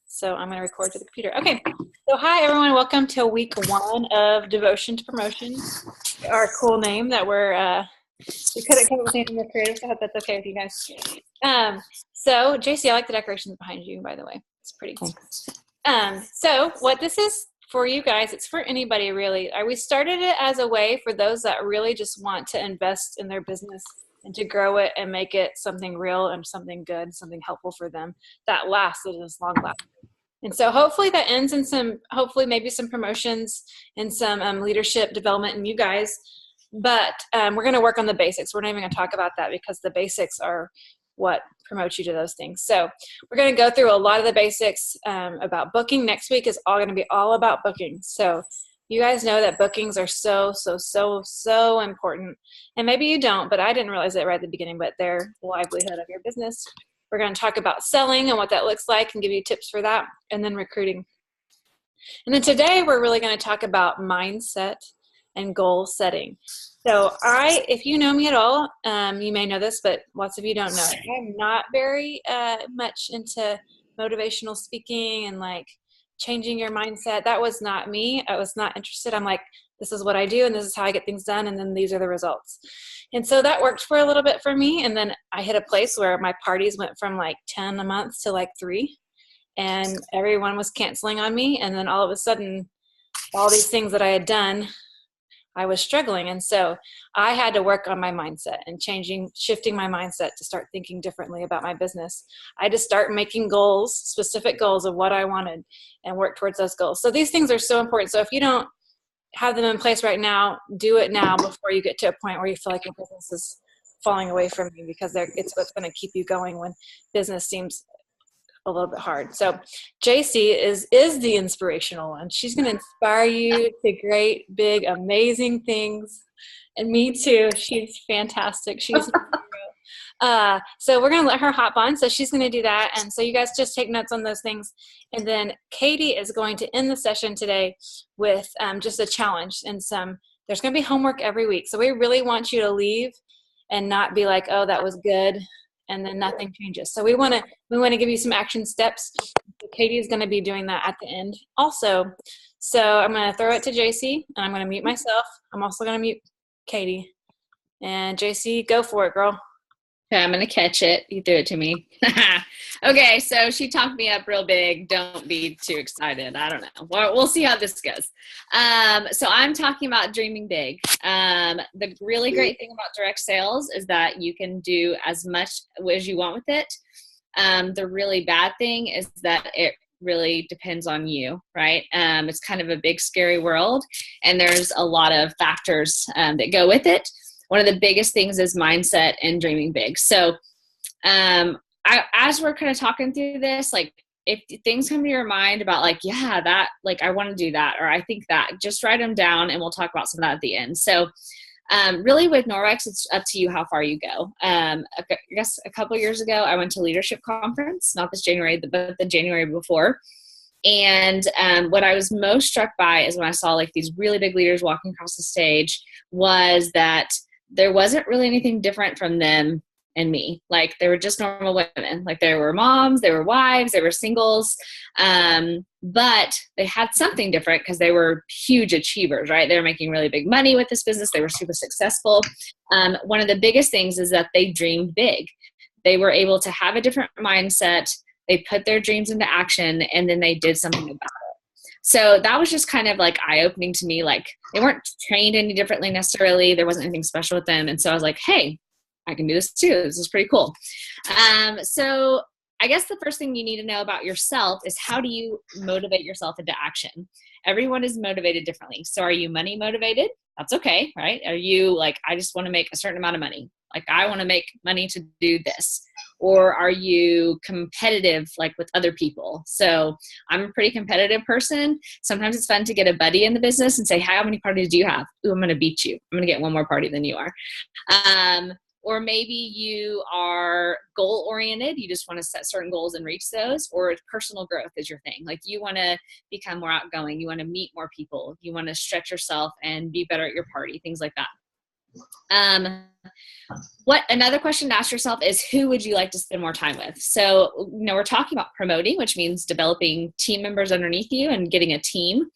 So I'm going to record to the computer. Okay. So hi, everyone. Welcome to week 1 of Devotion to Promotion. Our cool name that we couldn't come up with anything more creative, so I hope that's okay with you guys. So JC, I like the decorations behind you, by the way. It's pretty cool. So what this is for you guys, it's for anybody really. We started it as a way for those that really just want to invest in their business and to grow it and make it something real and something good, something helpful for them that lasts, that is long lasting. And so hopefully that ends in hopefully maybe some promotions and some leadership development in you guys. But we're going to work on the basics. We're not even going to talk about that because the basics are what promotes you to those things. So we're going to go through a lot of the basics about booking. Next week is all going to be all about booking. So you guys know that bookings are so important. And maybe you don't, but I didn't realize it right at the beginning, but they're the livelihood of your business. We're going to talk about selling and what that looks like and give you tips for that, and then recruiting. And then today we're really going to talk about mindset and goal setting. So if you know me at all, you may know this, but lots of you don't know. I'm not very much into motivational speaking and like changing your mindset. That was not me. I was not interested. I'm like, this is what I do and this is how I get things done, and then these are the results. And so that worked for a little bit for me, and then I hit a place where my parties went from like 10 a month to like 3, and everyone was canceling on me, and then all of a sudden all these things that I had done, I was struggling. And so I had to work on my mindset and shifting my mindset to start thinking differently about my business. I had to start making goals, specific goals of what I wanted, and work towards those goals. So these things are so important. So if you don't have them in place right now, do it now before you get to a point where you feel like your business is falling away from you, because it's what's going to keep you going when business seems a little bit hard. So JC is the inspirational one. She's going to inspire you to great, big, amazing things. And me too. She's fantastic. She's so we're going to let her hop on. So she's going to do that. And so you guys just take notes on those things. And then Katie is going to end the session today with just a challenge and there's going to be homework every week. So we really want you to leave and not be like, oh, that was good, and then nothing changes. So we want to give you some action steps. So Katie is going to be doing that at the end also. So I'm going to throw it to JC, and I'm going to mute myself. I'm also going to mute Katie. And JC, go for it, girl. Okay, I'm going to catch it. You threw it to me. Okay, so she talked me up real big. Don't be too excited. I don't know. We'll see how this goes. So I'm talking about dreaming big. The really great thing about direct sales is that you can do as much as you want with it. The really bad thing is that it really depends on you, right? It's kind of a big, scary world, and there's a lot of factors that go with it. One of the biggest things is mindset and dreaming big. So as we're kind of talking through this, like if things come to your mind about like, yeah, that, like, I want to do that, or I think that, just write them down and we'll talk about some of that at the end. So really with Norwex, it's up to you how far you go. I guess a couple of years ago, I went to Leadership Conference, not this January, but the January before. And what I was most struck by is when I saw like these really big leaders walking across the stage, was that there wasn't really anything different from them and me. Like, they were just normal women. Like, they were moms, they were wives, they were singles. But they had something different because they were huge achievers, right? They were making really big money with this business. They were super successful. One of the biggest things is that they dreamed big. They were able to have a different mindset. They put their dreams into action, and then they did something about it. So that was just kind of like eye-opening to me. Like, they weren't trained any differently necessarily. There wasn't anything special with them. And so I was like, hey, I can do this too. This is pretty cool. So I guess the first thing you need to know about yourself is, how do you motivate yourself into action? Everyone is motivated differently. So are you money motivated? That's okay, right? Are you like, I just want to make a certain amount of money. Like, I want to make money to do this. Or are you competitive, like with other people? So I'm a pretty competitive person. Sometimes it's fun to get a buddy in the business and say, how many parties do you have? Ooh, I'm going to beat you. I'm going to get one more party than you are. Or maybe you are goal oriented. You just want to set certain goals and reach those. Or personal growth is your thing. Like, you want to become more outgoing. You want to meet more people. You want to stretch yourself and be better at your party, things like that. What another question to ask yourself is, who would you like to spend more time with? So, we're talking about promoting, which means developing team members underneath you and getting a team.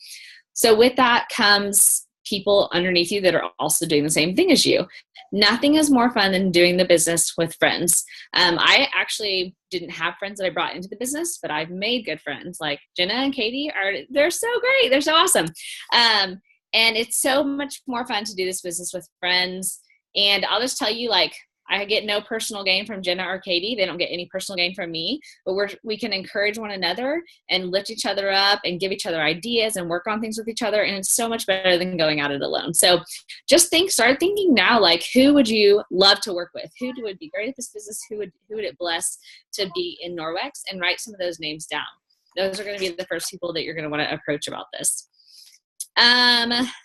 So with that comes people underneath you that are also doing the same thing as you. Nothing is more fun than doing the business with friends. I actually didn't have friends that I brought into the business, but I've made good friends. Like Jenna and Katie they're so great. They're so awesome. And it's so much more fun to do this business with friends. And I'll just tell you, like, I get no personal gain from Jenna or Katie. They don't get any personal gain from me, but we can encourage one another and lift each other up and give each other ideas and work on things with each other. And it's so much better than going at it alone. So just start thinking now, like, who would you love to work with? Who would be great at this business? Who would it bless to be in Norwex? And write some of those names down. Those are going to be the first people that you're going to want to approach about this.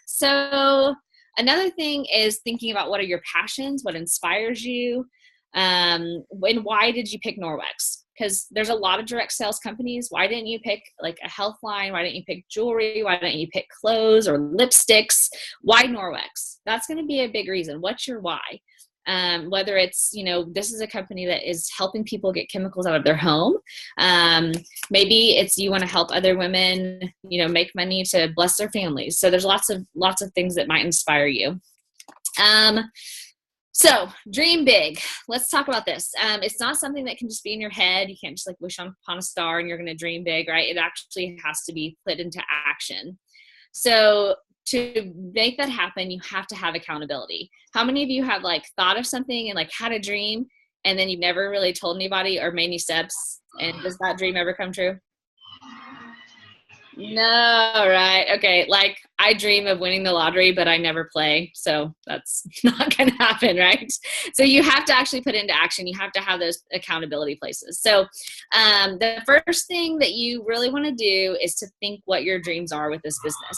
So another thing is thinking about what are your passions, what inspires you, and why did you pick Norwex? Because there's a lot of direct sales companies. Why didn't you pick like a health line? Why didn't you pick jewelry? Why didn't you pick clothes or lipsticks? Why Norwex? That's going to be a big reason. What's your why? Whether it's, this is a company that is helping people get chemicals out of their home. Maybe it's you want to help other women, make money to bless their families. So there's lots of things that might inspire you. So dream big. Let's talk about this. It's not something that can just be in your head. You can't just like wish upon a star and you're going to dream big, right? It actually has to be put into action. So to make that happen, you have to have accountability. How many of you have like thought of something and like had a dream and then you've never really told anybody or made any steps? And does that dream ever come true? No, right. Okay. Like I dream of winning the lottery, but I never play. So that's not going to happen, right? So you have to actually put into action. You have to have those accountability places. So the first thing that you really want to do is to think what your dreams are with this business.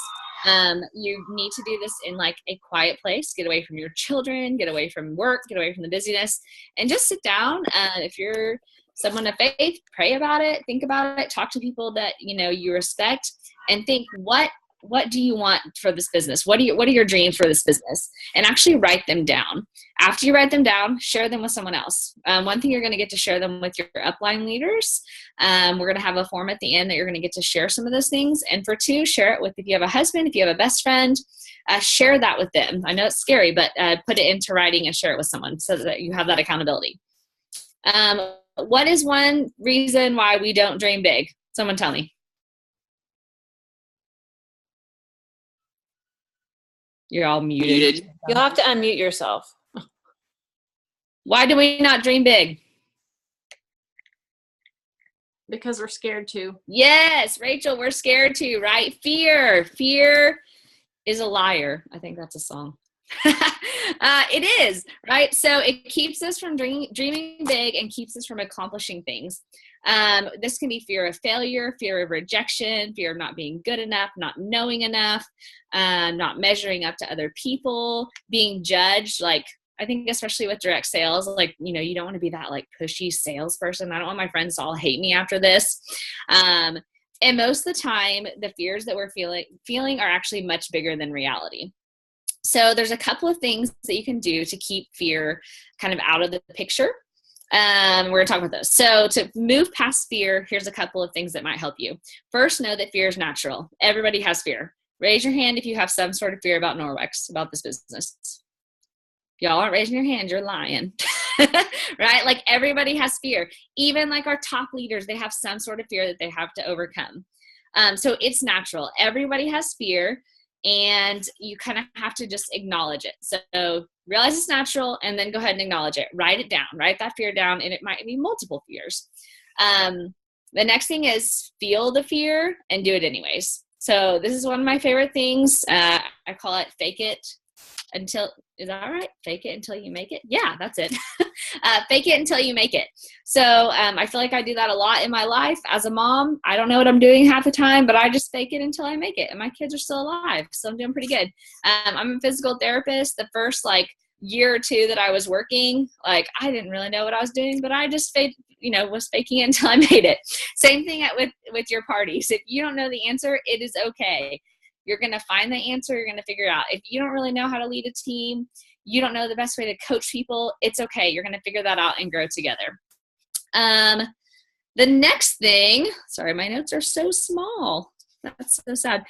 You need to do this in like a quiet place, get away from your children, get away from work, get away from the busyness, and just sit down. If you're someone of faith, pray about it, think about it, talk to people that, you respect, and think what do you want for this business? What are your dreams for this business? And actually write them down. After you write them down, share them with someone else. One thing, you're going to get to share them with your upline leaders. We're going to have a form at the end that you're going to get to share some of those things. And for two, share it with, if you have a husband, if you have a best friend, share that with them. I know it's scary, but put it into writing and share it with someone so that you have that accountability. What is one reason why we don't dream big? Someone tell me. You're all muted. You'll have to unmute yourself. Why do we not dream big? Because we're scared to. Yes, Rachel, we're scared to, right? Fear is a liar. I think that's a song. It is, right? So it keeps us from dreaming big and keeps us from accomplishing things. This can be fear of failure, fear of rejection, fear of not being good enough, not knowing enough, not measuring up to other people, being judged. Like, I think especially with direct sales, like, you don't want to be that like pushy salesperson. I don't want my friends to all hate me after this. And most of the time, the fears that we're feeling are actually much bigger than reality. So there's a couple of things that you can do to keep fear kind of out of the picture. We're going to talk about those. So to move past fear, here's a couple of things that might help you. First, know that fear is natural. Everybody has fear. Raise your hand if you have some sort of fear about Norwex, about this business. If y'all aren't raising your hand, you're lying. Right? Like everybody has fear. Even like our top leaders, they have some sort of fear that they have to overcome. So it's natural. Everybody has fear. And you kind of have to just acknowledge it. So realize it's natural and then go ahead and acknowledge it. Write it down. Write that fear down, and it might be multiple fears. The next thing is feel the fear and do it anyways. So this is one of my favorite things. I call it fake it until, is that right? Fake it until you make it? Yeah, that's it. Fake it until you make it. So I feel like I do that a lot in my life as a mom. I don't know what I'm doing half the time, but I just fake it until I make it. And my kids are still alive, so I'm doing pretty good. I'm a physical therapist. The first year or two that I was working, I didn't really know what I was doing, but I just was faking it until I made it. Same thing with your parties. If you don't know the answer, it is okay. You're going to find the answer. You're going to figure it out. If you don't really know how to lead a team, you don't know the best way to coach people, it's okay. You're going to figure that out and grow together. The next thing, sorry, my notes are so small. That's so sad.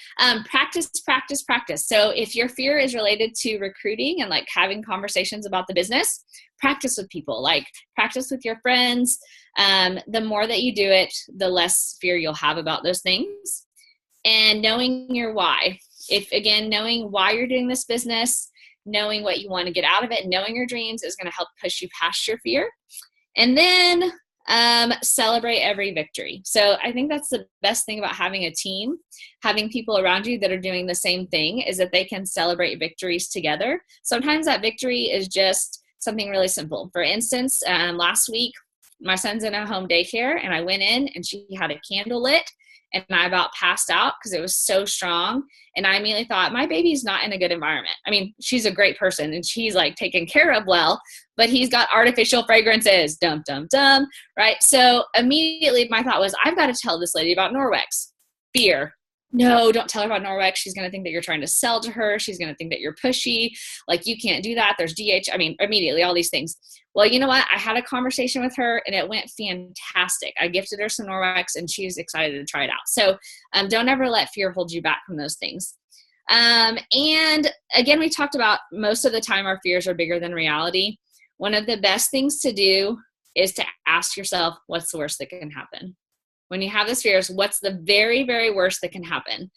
Practice, practice, practice. So if your fear is related to recruiting and like having conversations about the business, practice with people, like practice with your friends. The more that you do it, the less fear you'll have about those things. And knowing your why. Knowing why you're doing this business, knowing what you want to get out of it, knowing your dreams is going to help push you past your fear. And then celebrate every victory. So I think that's the best thing about having a team, having people around you that are doing the same thing, is that they can celebrate victories together. Sometimes that victory is just something really simple. For instance, last week, my son's in a home daycare and I went in and she had a candle lit and I about passed out because it was so strong. And I immediately thought, my baby's not in a good environment. I mean, she's a great person and she's like taken care of well, but he's got artificial fragrances, dum, dum, dum, right? So immediately my thought was, I've got to tell this lady about Norwex. Fear. No, don't tell her about Norwex. She's going to think that you're trying to sell to her. She's going to think that you're pushy. Like, you can't do that. There's DH. I mean, immediately all these things. Well, you know what? I had a conversation with her and it went fantastic. I gifted her some Norwex and she's excited to try it out. So don't ever let fear hold you back from those things. And again, we talked about most of the time our fears are bigger than reality. One of the best things to do is to ask yourself, what's the worst that can happen? When you have these fears, what's the very, very worst that can happen?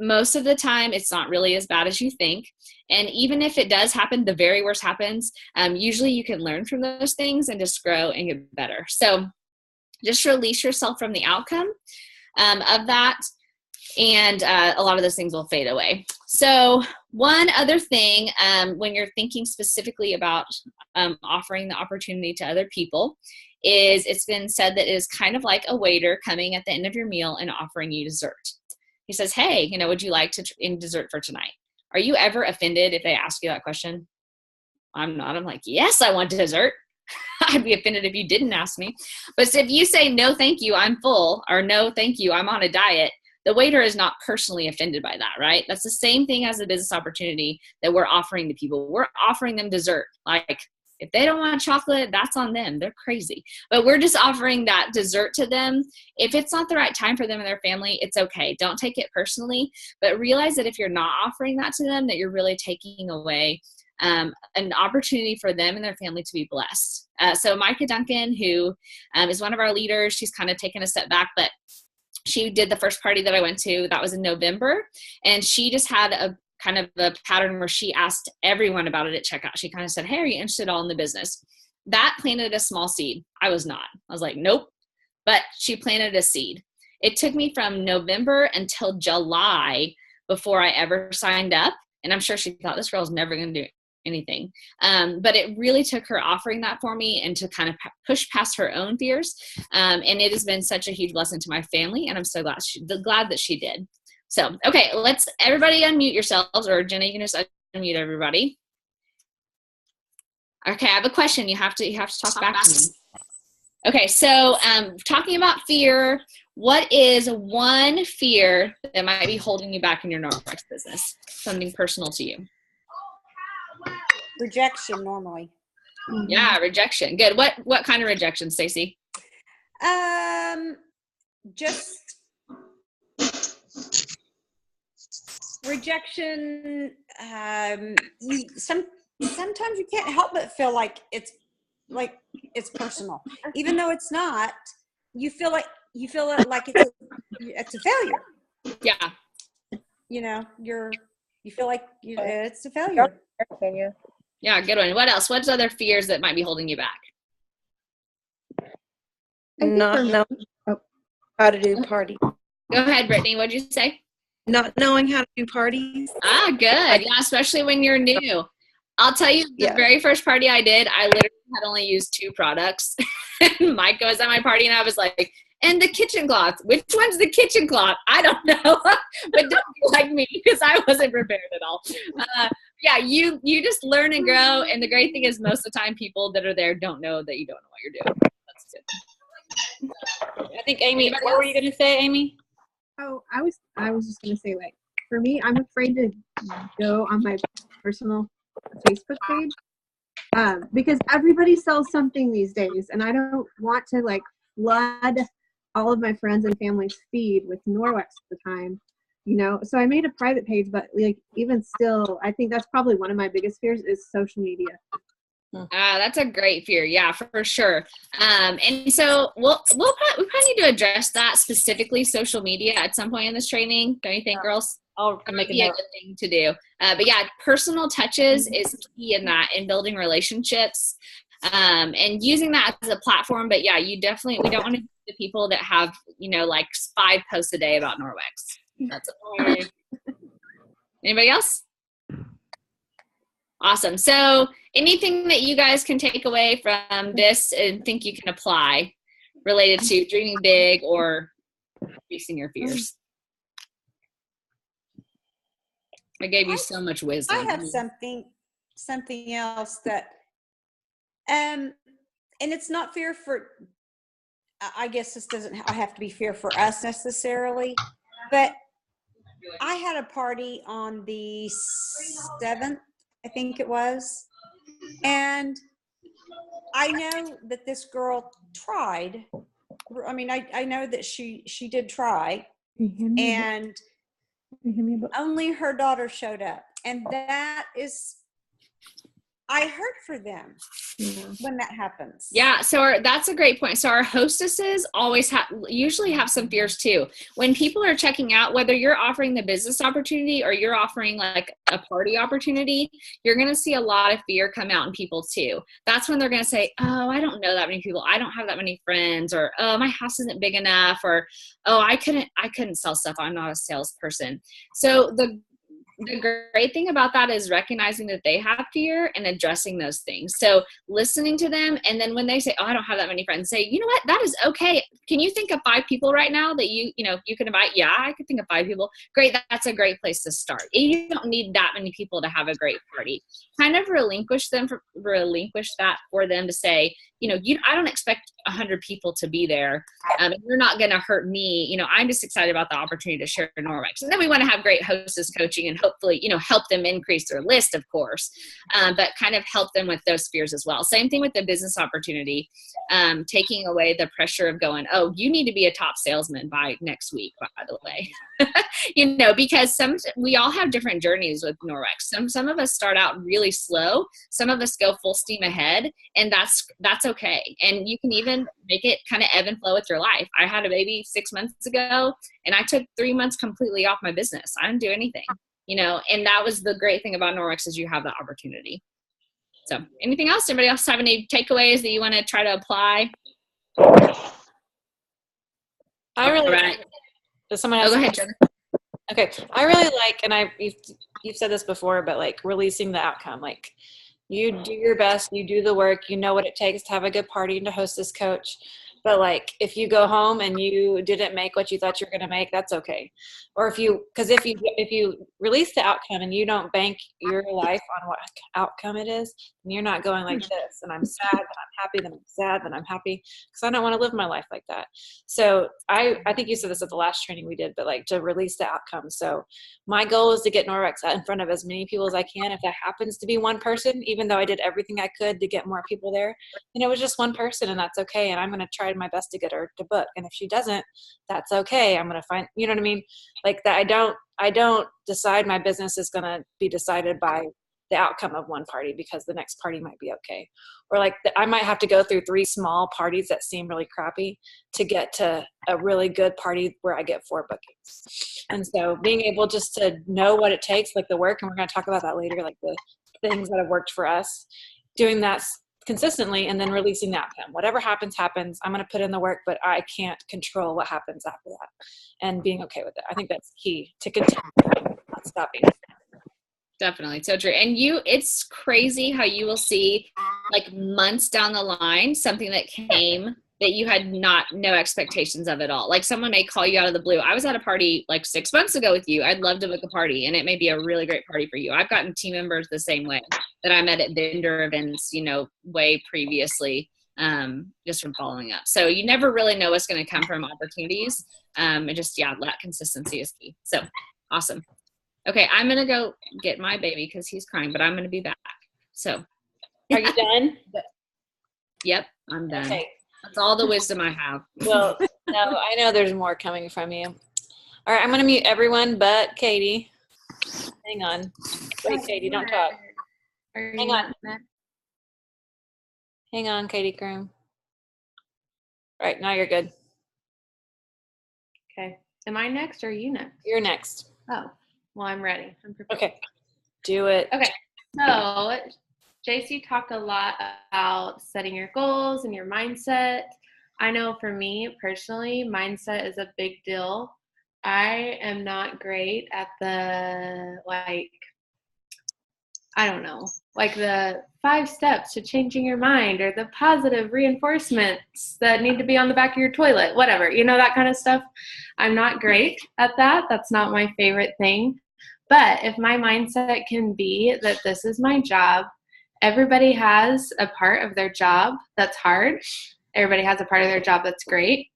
Most of the time, it's not really as bad as you think. And even if it does happen, the very worst happens, usually you can learn from those things and just grow and get better. So just release yourself from the outcome of that. And a lot of those things will fade away. So one other thing, when you're thinking specifically about offering the opportunity to other people, is it's been said that it is kind of like a waiter coming at the end of your meal and offering you dessert. He says, hey, would you like in dessert for tonight? Are you ever offended if they ask you that question? I'm not. I'm like, yes, I want dessert. I'd be offended if you didn't ask me. But if you say, no, thank you, I'm full, or no, thank you, I'm on a diet, the waiter is not personally offended by that, right? That's the same thing as a business opportunity that we're offering to people. We're offering them dessert. Like, if they don't want chocolate, that's on them. They're crazy. But we're just offering that dessert to them. If it's not the right time for them and their family, it's okay. Don't take it personally. But realize that if you're not offering that to them, that you're really taking away an opportunity for them and their family to be blessed. So Micah Duncan, who is one of our leaders, she's kind of taken a step back, but she did the first party that I went to. That was in November. And she just had a kind of a pattern where she asked everyone about it at checkout. She kind of said, hey, are you interested at all in the business? That planted a small seed. I was not. I was like, nope. But she planted a seed. It took me from November until July before I ever signed up. And I'm sure she thought, this girl's never going to do anything. But it really took her offering that for me and to kind of push past her own fears. And it has been such a huge blessing to my family. And I'm so glad that she did. So, okay, let's everybody unmute yourselves, or Jenna, you can just unmute everybody. Okay, I have a question. You have to talk back to me. Okay, so talking about fear, what is one fear that might be holding you back in your Norwex business? Something personal to you. Rejection, normally. Yeah, rejection. Good. What kind of rejection, Stacey? Just rejection. Sometimes you can't help but feel like it's personal, even though it's not. You feel like it's a failure. Yeah. You feel like it's a failure. Yeah, good one. What else? What's other fears that might be holding you back? Not knowing how to do parties. Go ahead, Brittany. What'd you say? Not knowing how to do parties. Ah, good. Yeah, especially when you're new. I'll tell you, the very first party I did, I literally had only used 2 products. Micah was at my party, and I was like, and the kitchen cloth. Which one's the kitchen cloth? I don't know. But don't be like me, because I wasn't prepared at all. Yeah, you just learn and grow. And the great thing is most of the time people that are there don't know that you don't know what you're doing. That's good. I think, Amy, what were you going to say, Amy? Oh, I was just going to say, like, for me, I'm afraid to go on my personal Facebook page, because everybody sells something these days, and I don't want to like flood all of my friends and family's feed with Norwex at the time, you know. So I made a private page, but like even still, I think that's probably one of my biggest fears is social media. That's a great fear. Yeah, for sure. And so we probably need to address that specifically, social media, at some point in this training. Don't you think, girls? I'll That make might a be a note. good thing to do. But yeah, personal touches is key in that, in building relationships, and using that as a platform. But yeah, we don't want to be the people that have, you know, like 5 posts a day about Norwex. That's okay. Anybody else? Awesome. So anything that you guys can take away from this and think you can apply related to dreaming big or facing your fears? I gave you so much wisdom. I have something else that, and it's not fear for, I guess this doesn't have to be fear for us necessarily, but I had a party on the 7th, I think it was, and I know that this girl tried. I mean, I know that she did try, and only her daughter showed up, and that is, I hurt for them when that happens. Yeah, so that's a great point. So our hostesses usually have some fears too. When people are checking out, whether you're offering the business opportunity or you're offering like a party opportunity, you're going to see a lot of fear come out in people too. That's when they're going to say, oh, I don't know that many people. I don't have that many friends, or, oh, my house isn't big enough, or, oh, I couldn't sell stuff. I'm not a salesperson. So the great thing about that is recognizing that they have fear and addressing those things. So listening to them, and then when they say, oh, I don't have that many friends, say, you know what, that is okay. Can you think of 5 people right now that you can invite? Yeah, I could think of 5 people. Great. That's a great place to start. You don't need that many people to have a great party. Kind of relinquish that for them to say, I don't expect 100 people to be there. And you're not going to hurt me. I'm just excited about the opportunity to share Norwex. And then we want to have great hostess coaching and hopefully, help them increase their list, of course, but kind of help them with those fears as well. Same thing with the business opportunity, taking away the pressure of going, oh, you need to be a top salesman by next week, by the way. Because we all have different journeys with Norwex. Some of us start out really slow. Some of us go full steam ahead, and that's okay. And you can even make it kind of ebb and flow with your life. I had a baby 6 months ago, and I took 3 months completely off my business. I didn't do anything, and that was the great thing about Norwex, is you have that opportunity. So anything else? Anybody else have any takeaways that you want to try to apply? I really right. Does someone Oh, else? go ahead, Jenna. Okay. I really like, and you've said this before, but like releasing the outcome. Like, you do your best, you do the work, you know what it takes to have a good party and to host this coach. But like, if you go home and you didn't make what you thought you were going to make, that's okay. Or if you release the outcome and you don't bank your life on what outcome it is, and you're not going like this, and I'm sad, then I'm happy, then I'm sad, then I'm happy, because I don't want to live my life like that. So I think you said this at the last training we did, but like, to release the outcome. So my goal is to get Norwex out in front of as many people as I can. If that happens to be one person, even though I did everything I could to get more people there, and it was just one person, and that's okay. And I'm going to try my best to get her to book. And if she doesn't, that's okay. I'm going to find, you know what I mean? Like that. I don't decide my business is going to be decided by the outcome of one party, because the next party might be okay. Or like I might have to go through 3 small parties that seem really crappy to get to a really good party where I get 4 bookings. And so being able just to know what it takes, like the work, and we're going to talk about that later, like the things that have worked for us, doing that consistently, and then releasing the outcome. Whatever happens, happens. I'm going to put in the work, but I can't control what happens after that, and being okay with it. I think that's key to continue, not stopping. Definitely. So true. And it's crazy how you will see like months down the line, something that came that you had no expectations of at all. Like someone may call you out of the blue. I was at a party like 6 months ago with you. I'd love to book a party, and it may be a really great party for you. I've gotten team members the same way that I met at vendor events, way previously, just from following up. So you never really know what's going to come from opportunities. And just, that consistency is key. So awesome. Okay, I'm going to go get my baby because he's crying, but I'm going to be back. So, Are you done? yep, I'm done. Okay. That's all the wisdom I have. Well, no, I know there's more coming from you. All right, I'm going to mute everyone but Katie. Hang on. Wait, Katie, don't talk. Hang on. Hang on, Katie Groom. All right, now you're good. Okay. Am I next or are you next? You're next. Oh, well, I'm ready. I'm prepared. Okay. Do it. Okay. So, JC talked a lot about setting your goals and your mindset. I know for me personally, mindset is a big deal. I am not great at the, I don't know, like the 5 steps to changing your mind or the positive reinforcements that need to be on the back of your toilet, whatever, that kind of stuff. I'm not great at that. That's not my favorite thing. But if my mindset can be that this is my job, everybody has a part of their job that's hard. Everybody has a part of their job that's great.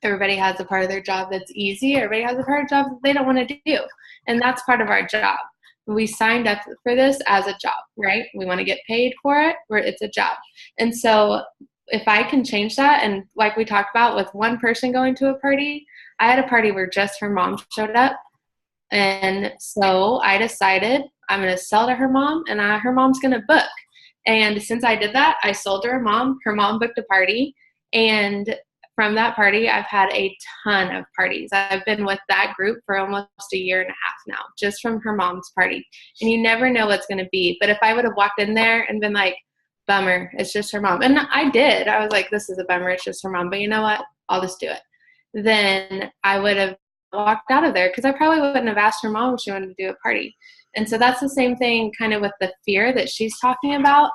Everybody has a part of their job that's easy. Everybody has a part of the job that they don't want to do. And that's part of our job. We signed up for this as a job, right? We want to get paid for it, or it's a job. And so if I can change that, and like we talked about with one person going to a party, I had a party where just her mom showed up. And so I decided I'm going to sell to her mom, and her mom's going to book. And since I did that, I sold to her mom. Her mom booked a party. And from that party, I've had a ton of parties. I've been with that group for almost a year and a half now, just from her mom's party. And you never know what's going to be. But if I would have walked in there and been like, bummer, it's just her mom. And I did. I was like, this is a bummer, it's just her mom. But you know what? I'll just do it. Then I would have walked out of there because I probably wouldn't have asked her mom if she wanted to do a party. And so that's the same thing kind of with the fear that she's talking about.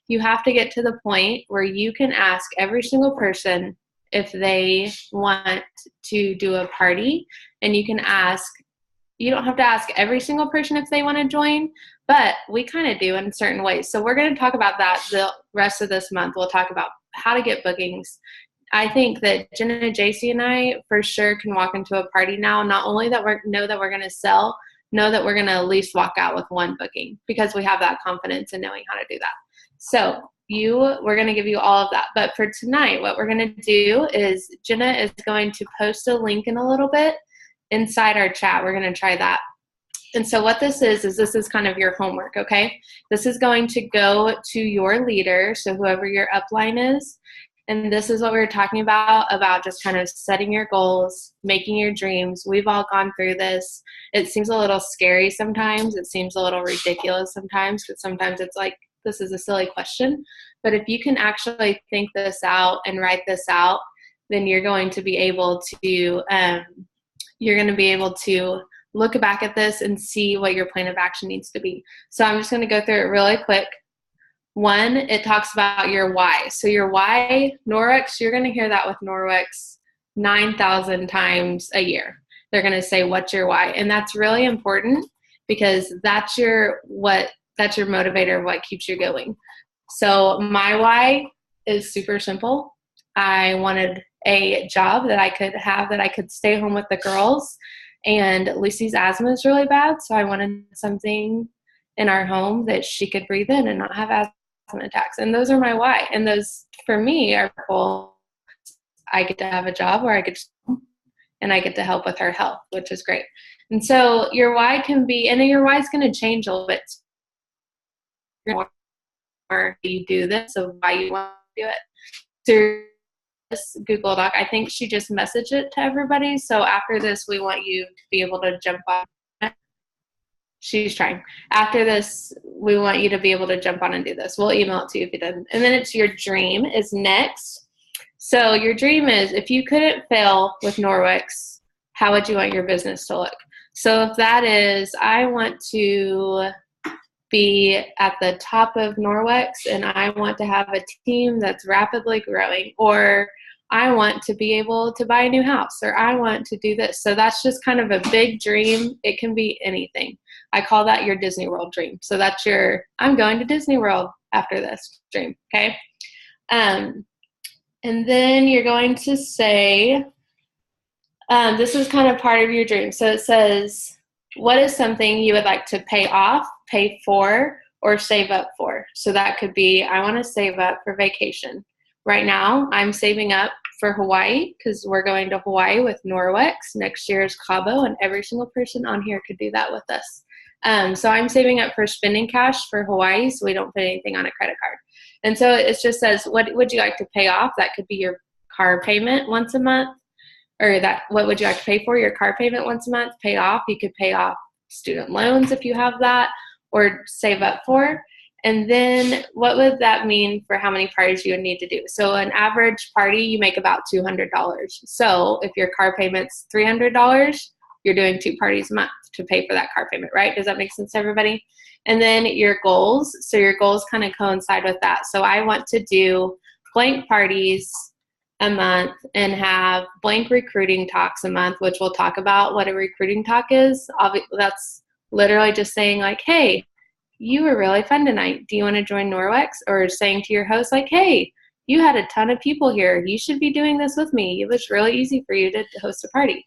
You have to get to the point where you can ask every single person if they want to do a party, and you don't have to ask every single person if they want to join, but we kind of do in certain ways. So we're going to talk about that the rest of this month. We'll talk about how to get bookings. I think that Jenna, JC, and I for sure can walk into a party now. Not only that know that we're going to sell, know that we're going to at least walk out with one booking because we have that confidence in knowing how to do that. So we're going to give you all of that. But for tonight, what we're going to do is Jenna is going to post a link in a little bit inside our chat. We're going to try that. And so what this is this is kind of your homework, okay? This is going to go to your leader, so whoever your upline is. And this is what we were talking about just kind of setting your goals, making your dreams. We've all gone through this. It seems a little scary sometimes. It seems a little ridiculous sometimes, because sometimes it's like, this is a silly question. But if you can actually think this out and write this out, then you're going to be able to look back at this and see what your plan of action needs to be. So I'm just going to go through it really quick. 1, it talks about your why. So your why, Norwex, you're going to hear that with Norwex 9,000 times a year. They're going to say, what's your why? And that's really important because that's your motivator, what keeps you going. So my why is super simple. I wanted a job that I could have, that I could stay home with the girls. And Lucy's asthma is really bad, so I wanted something in our home that she could breathe in and not have asthma attacks. And those are my why. And those, for me, are cool. I get to have a job where I get to, and I get to help with her health, which is great. And so your why can be, and your why is going to change a little bit. Or you do this, so why you want to do it. Through this Google Doc, I think she just messaged it to everybody. So after this, we want you to be able to jump on. She's trying. After this, we want you to be able to jump on and do this. We'll email it to you if you didn't. And then it's your dream is next. So your dream is, if you couldn't fail with Norwex, how would you want your business to look? So if that is, I want to be at the top of Norwex and I want to have a team that's rapidly growing, or I want to be able to buy a new house, or I want to do this. So that's just kind of a big dream. It can be anything. I call that your Disney World dream. So that's your, I'm going to Disney World after this dream, okay? And then you're going to say, this is kind of part of your dream. So it says, what is something you would like to pay off, pay for, or save up for. So that could be, I want to save up for vacation. Right now, I'm saving up for Hawaii because we're going to Hawaii with Norwex. Next year is Cabo, and every single person on here could do that with us. So I'm saving up for spending cash for Hawaii so we don't put anything on a credit card. And so it just says, what would you like to pay off? That could be your car payment once a month, or that what would you like to pay for? Your car payment once a month, pay off. You could pay off student loans if you have that, or save up for. And then what would that mean for how many parties you would need to do? So an average party, you make about $200. So if your car payment's $300, you're doing 2 parties a month to pay for that car payment, right? Does that make sense to everybody? And then your goals. So your goals kind of coincide with that. So I want to do blank parties a month and have blank recruiting talks a month, which we'll talk about what a recruiting talk is. That's literally just saying like, hey, you were really fun tonight. Do you want to join Norwex? Or saying to your host like, hey, you had a ton of people here. You should be doing this with me. It was really easy for you to host a party.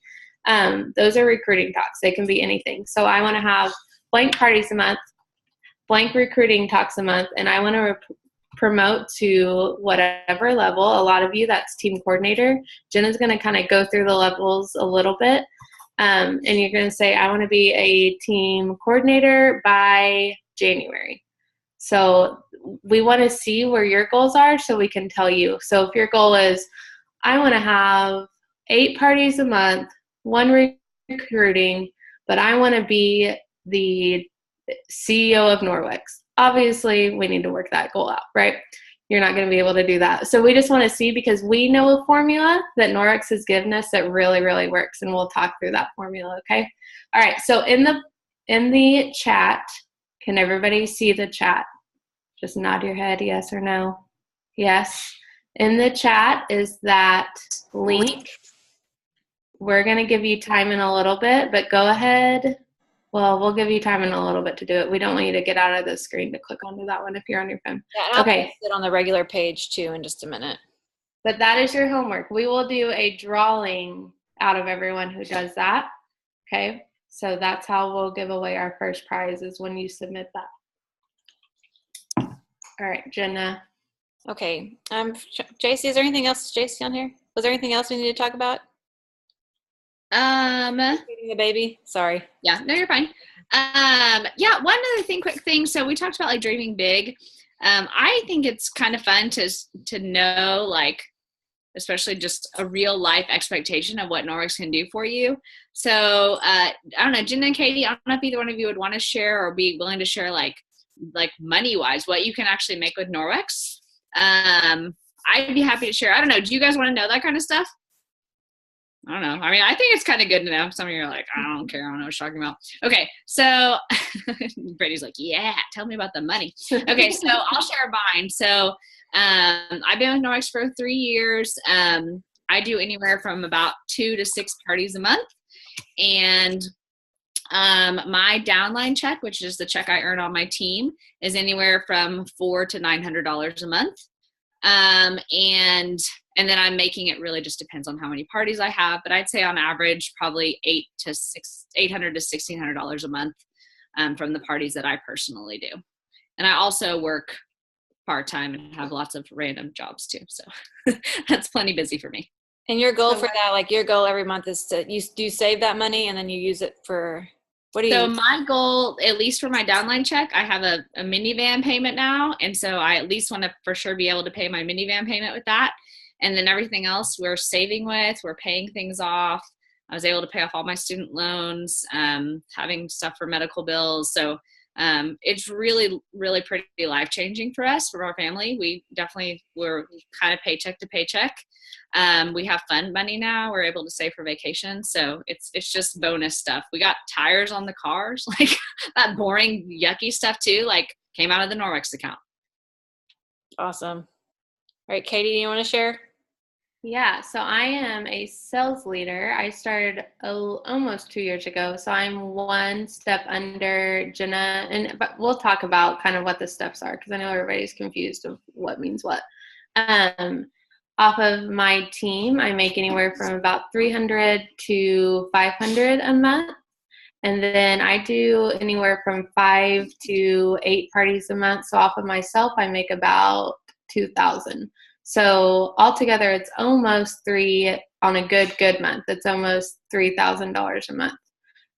Those are recruiting talks. They can be anything. So I want to have blank parties a month, blank recruiting talks a month, and I want to promote to whatever level. A lot of you, that's team coordinator. Jenna's going to kind of go through the levels a little bit. And you're going to say, I want to be a team coordinator by January. So we want to see where your goals are so we can tell you. So if your goal is, I want to have 8 parties a month, 1 recruiting, but I want to be the CEO of Norwex. Obviously, we need to work that goal out, right? You're not going to be able to do that. So we just want to see, because we know a formula that Norwex has given us that really, really works, and we'll talk through that formula, okay? All right, so in the chat, can everybody see the chat? Just nod your head, yes or no. Yes. In the chat is that link. We're going to give you time in a little bit, but go ahead. Well, we'll give you time in a little bit to do it. We don't want you to get out of the screen to click onto that one if you're on your phone. Yeah, and I'll Okay. post it on the regular page too in just a minute. But that is your homework. We will do a drawing out of everyone who does that. Okay. So that's how we'll give away our first prize, is when you submit that. All right, Jenna. Okay. JC, is there anything else, JC, on here? Was there anything else we need to talk about? Feeding the baby? Sorry. Yeah, no, you're fine. Yeah, one other quick thing. So we talked about like dreaming big. I think it's kind of fun to know, like, especially just a real life expectation of what Norwex can do for you. So I don't know, Jenna and Katie, I don't know if either one of you would want to share or be willing to share like money wise, what you can actually make with Norwex. I'd be happy to share. I don't know. Do you guys want to know that kind of stuff? I don't know. I mean, I think it's kind of good to know. Some of you are like, I don't care. I don't know what you're talking about. Okay. So Brady's like, yeah, tell me about the money. Okay. So I'll share mine. So I've been with Norwex for 3 years. I do anywhere from about 2 to 6 parties a month. And my downline check, which is the check I earn on my team, is anywhere from $400 to $900 a month. And then I'm making it, really just depends on how many parties I have, but I'd say on average, probably $800 to $1,600 a month, from the parties that I personally do. And I also work part-time and have lots of random jobs too. So that's plenty busy for me. And your goal for that, like your goal every month is to, you save that money and then you use it for, what do you? So my goal, at least for my downline check, I have a minivan payment now. And so I at least want to for sure be able to pay my minivan payment with that. And then everything else we're saving with, we're paying things off. I was able to pay off all my student loans, having stuff for medical bills. So it's really, really pretty life-changing for us, for our family. We're kind of paycheck to paycheck. We have fund money now. We're able to save for vacation. So it's just bonus stuff. We got tires on the cars, like that boring, yucky stuff too, like came out of the Norwex account. Awesome. All right, Katie, do you want to share? Yeah, so I am a sales leader. I started almost 2 years ago, so I'm one step under Jenna, but we'll talk about kind of what the steps are, because I know everybody's confused of what means what. Off of my team, I make anywhere from about $300 to $500 a month, And then I do anywhere from 5 to 8 parties a month. So off of myself, I make about 2,000. So altogether, it's almost on a good month. It's almost $3,000 a month,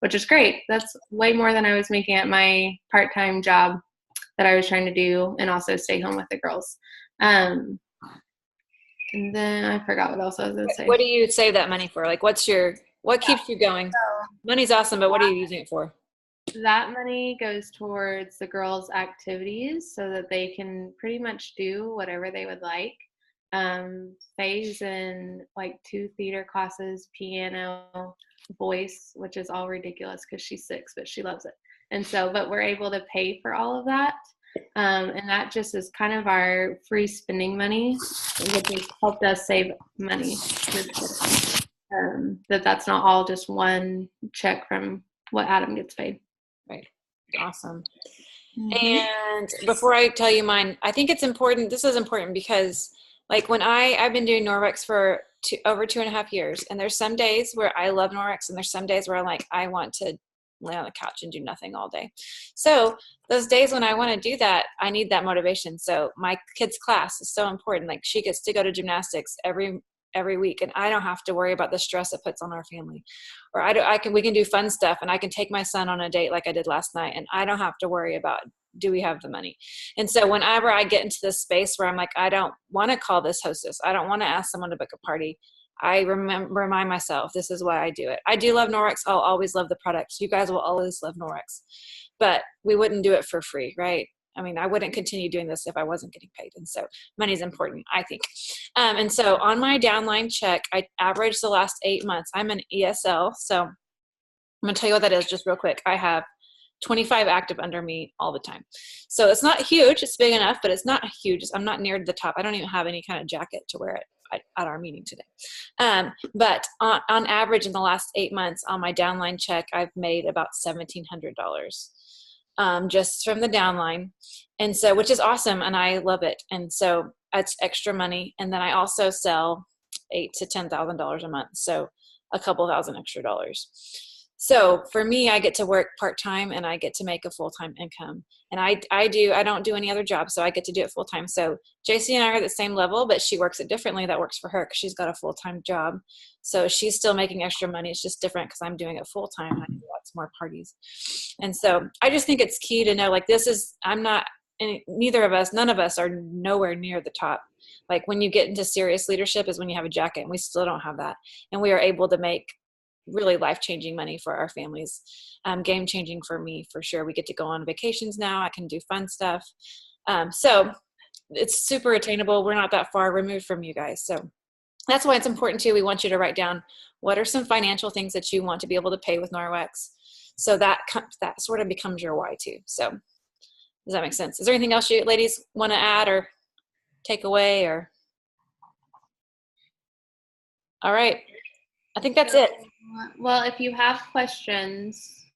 which is great. That's way more than I was making at my part-time job that I was trying to do and also stay home with the girls. And then I forgot what else I was going to say. What do you save that money for? Like, what keeps you going? Money's awesome, but what are you using it for? That money goes towards the girls' activities so that they can pretty much do whatever they would like. Faye's in like 2 theater classes, piano, voice, which is all ridiculous because she's 6, but she loves it. And so, but we're able to pay for all of that. And that just is kind of our free spending money, which has helped us save money. That's not all just one check from what Adam gets paid. Right. Awesome. Mm-hmm. And before I tell you mine, I think it's important. This is important because like when I've been doing Norwex for over 2.5 years, and there's some days where I love Norwex and there's some days where I'm like, I want to lay on the couch and do nothing all day. So those days when I want to do that, I need that motivation. So my kid's class is so important. Like she gets to go to gymnastics every week, and I don't have to worry about the stress it puts on our family. Or we can do fun stuff, and I can take my son on a date like I did last night, and I don't have to worry about, do we have the money? And so whenever I get into this space where I'm like, I don't want to call this hostess, I don't want to ask someone to book a party, I remind myself, this is why I do it. I do love Norwex. I'll always love the products. You guys will always love Norwex, but we wouldn't do it for free, right? I mean, I wouldn't continue doing this if I wasn't getting paid. And so money's important, I think. And so on my downline check, I averaged the last 8 months. I'm an ESL. So I'm going to tell you what that is just real quick. I have 25 active under me all the time. So it's not huge. It's big enough, but it's not huge. I'm not near the top. I don't even have any kind of jacket to wear it at our meeting today. But on average in the last 8 months on my downline check, I've made about $1,700 just from the downline. And so, which is awesome. And I love it. And so it's extra money. And then I also sell $8,000 to $10,000 a month. So a couple thousand extra dollars. So for me, I get to work part-time and I get to make a full-time income. And I don't do any other job, so I get to do it full-time. So JC and I are at the same level, but she works it differently. That works for her because she's got a full-time job. So she's still making extra money. It's just different because I'm doing it full-time. I do lots more parties. And so I just think it's key to know, like, neither of us, none of us are nowhere near the top. Like when you get into serious leadership is when you have a jacket, and we still don't have that. And we are able to make really life-changing money for our families. Game-changing for me, for sure. We get to go on vacations now. I can do fun stuff. So it's super attainable. We're not that far removed from you guys. So that's why it's important too. We want you to write down what are some financial things that you want to be able to pay with Norwex. So that sort of becomes your why too. So does that make sense? Is there anything else you ladies want to add or take away or? All right. I think that's it. Well, if you have questions,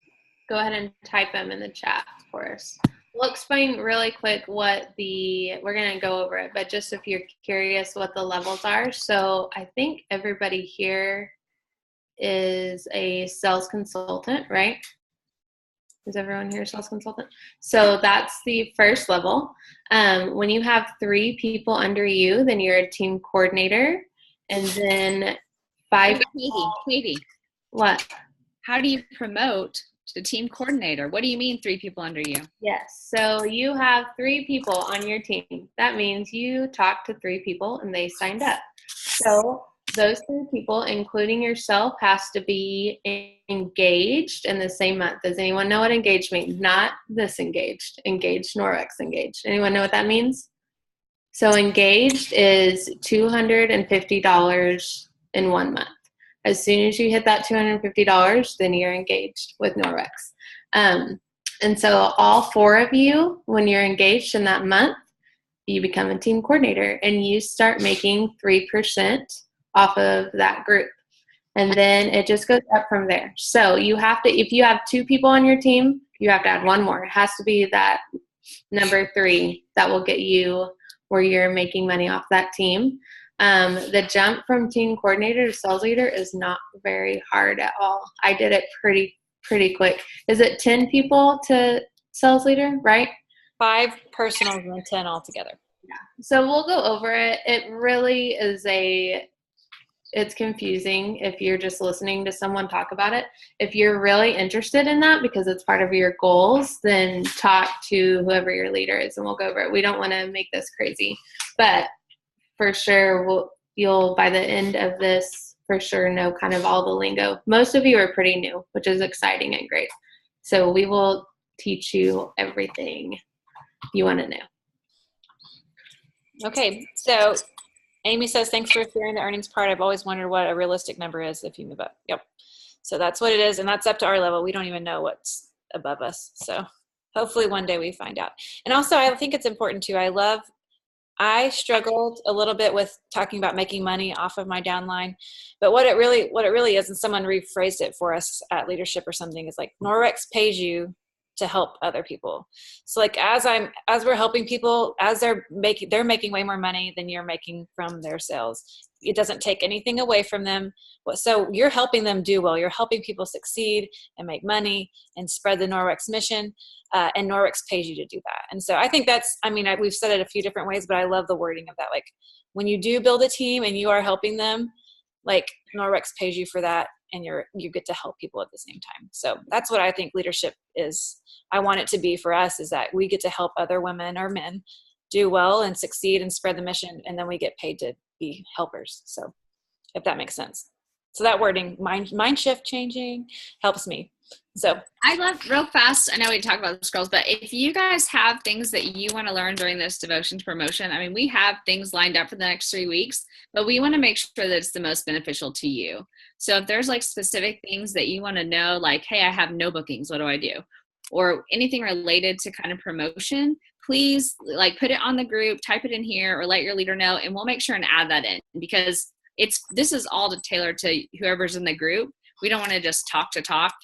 go ahead and type them in the chat for us. We'll explain really quick we're going to go over it, but just if you're curious what the levels are. So I think everybody here is a sales consultant, right? Is everyone here a sales consultant? So that's the first level. When you have 3 people under you, then you're a team coordinator. And then 5. Katie. What? How do you promote to team coordinator? What do you mean 3 people under you? Yes. So you have 3 people on your team. That means you talked to 3 people and they signed up. So those 3 people, including yourself, has to be engaged in the same month. Does anyone know what engaged means? Not this engaged. Engaged, Norwex engaged. Anyone know what that means? So engaged is $250 in 1 month. As soon as you hit that $250, then you're engaged with Norwex. And so all 4 of you, when you're engaged in that month, you become a team coordinator and you start making 3% off of that group. And then it just goes up from there. So you have to, if you have 2 people on your team, you have to add 1 more. It has to be that number 3 that will get you where you're making money off that team. The jump from team coordinator to sales leader is not very hard at all. I did it pretty pretty quick. Is it 10 people to sales leader, right? 5 personals and 10 altogether. So we'll go over it. It really is it's confusing if you're just listening to someone talk about it. If you're really interested in that because it's part of your goals, then talk to whoever your leader is and we'll go over it. We don't want to make this crazy, but for sure you'll by the end of this for sure know kind of all the lingo. Most of you are pretty new, which is exciting and great. So we will teach you everything you want to know. Okay, so Amy says, thanks for sharing the earnings part. I've always wondered what a realistic number is if you move up. Yep. So that's what it is, and that's up to our level. We don't even know what's above us. So hopefully one day we find out. And also, I think it's important too. I struggled a little bit with talking about making money off of my downline, but what it really is, and someone rephrased it for us at leadership or something, is like Norwex pays you to help other people. So like as we're helping people, as they're making way more money than you're making from their sales. It doesn't take anything away from them. So you're helping them do well. You're helping people succeed and make money and spread the Norwex mission. And Norwex pays you to do that. And so I think we've said it a few different ways, but I love the wording of that. Like when you do build a team and you are helping them, like Norwex pays you for that, and you get to help people at the same time. So that's what I think leadership is. I want it to be for us, is that we get to help other women or men do well and succeed and spread the mission, and then we get paid to be helpers. So if that makes sense. So that wording, mind shift changing, helps me. So I love real fast. I know we talk about this, girls, but if you guys have things that you want to learn during this devotion to promotion, I mean, we have things lined up for the next 3 weeks, but we want to make sure that it's the most beneficial to you. So if there's like specific things that you want to know, like, hey, I have no bookings, what do I do? Or anything related to kind of promotion, please like put it on the group, type it in here, or let your leader know, and we'll make sure and add that in, because this is all tailored to whoever's in the group. We don't want to just talk,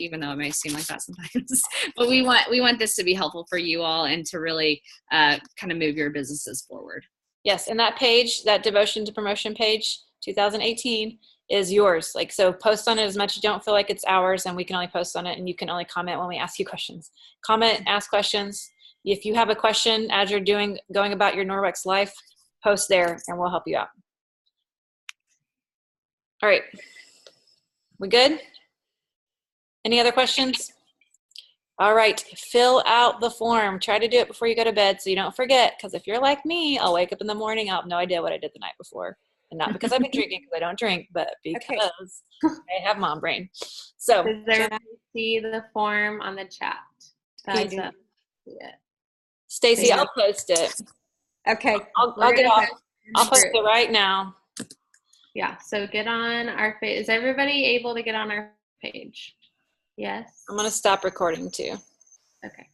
even though it may seem like that sometimes. But we want this to be helpful for you all and to really kind of move your businesses forward. yes, and that page, that devotion to promotion page, 2018, is yours. Like, so post on it as much as you don't feel like it's ours, and we can only post on it, and you can only comment when we ask you questions. Comment, ask questions. If you have a question as you're going about your Norwex life, post there and we'll help you out. All right. We good? Any other questions? All right, fill out the form. Try to do it before you go to bed so you don't forget, because if you're like me, I'll wake up in the morning, I'll have no idea what I did the night before. And not because I've been drinking, because I don't drink, but because I have mom brain. So Does everybody see the form on the chat? Thumbs up. Yeah. Stacy, I'll post it. Okay. I'll post it right now. Yeah, so get on our page. Is everybody able to get on our page? Yes? I'm going to stop recording too. Okay.